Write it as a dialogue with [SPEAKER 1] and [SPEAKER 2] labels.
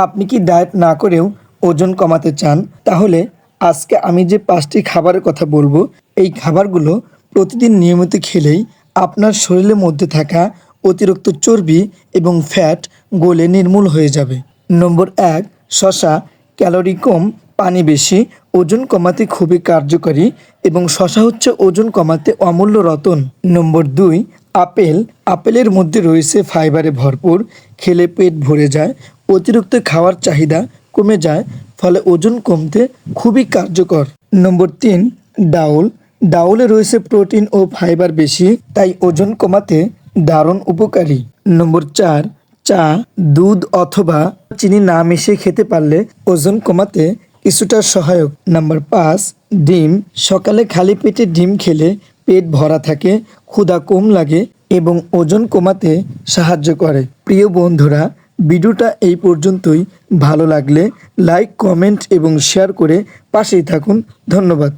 [SPEAKER 1] আপনি কি ডায়েট না করেও ওজন কমাতে চান? তাহলে আজকে আমি যে ৫টি খাবারের কথা বলবো, এই খাবারগুলো প্রতিদিন নিয়মিত খেলেই আপনার শরীরের মধ্যে থাকা অতিরিক্ত চর্বি এবং ফ্যাট গলে নির্মূল হয়ে যাবে। নম্বর ১, শসা। ক্যালোরি কম, পানি বেশি, ওজন কমাতে খুবই কার্যকরী এবং শসা হচ্ছে ওজন কমাতে অমূল্য রত্ন। নম্বর ২, আপেল। আপেলের মধ্যে রয়েছে ফাইবারে ভরপুর, খেলে পেট ভরে যায়, অতিরিক্ত খাওয়ার চাহিদা কমে যায়, ফলে ওজন কমতে খুবই কার্যকর। নম্বর ৩, ডাউল। ডাউলে রয়েছে প্রোটিন ও ফাইবার বেশি, তাই ওজন কমাতে দারুণ উপকারী। নম্বর ৪, চা। দুধ অথবা চিনি না মিশিয়ে খেতে পারলে ওজন কমাতে কিছুটা সহায়ক। নাম্বার ৫, ডিম। সকালে খালি পেটে ডিম খেলে পেট ভরা থাকে, ক্ষুধা কম লাগে এবং ওজন কমাতে সাহায্য করে। প্রিয় বন্ধুরা, ভিডিওটা এই পর্যন্তই। ভালো লাগলে লাইক, কমেন্ট এবং শেয়ার করে পাশেই থাকুন। ধন্যবাদ।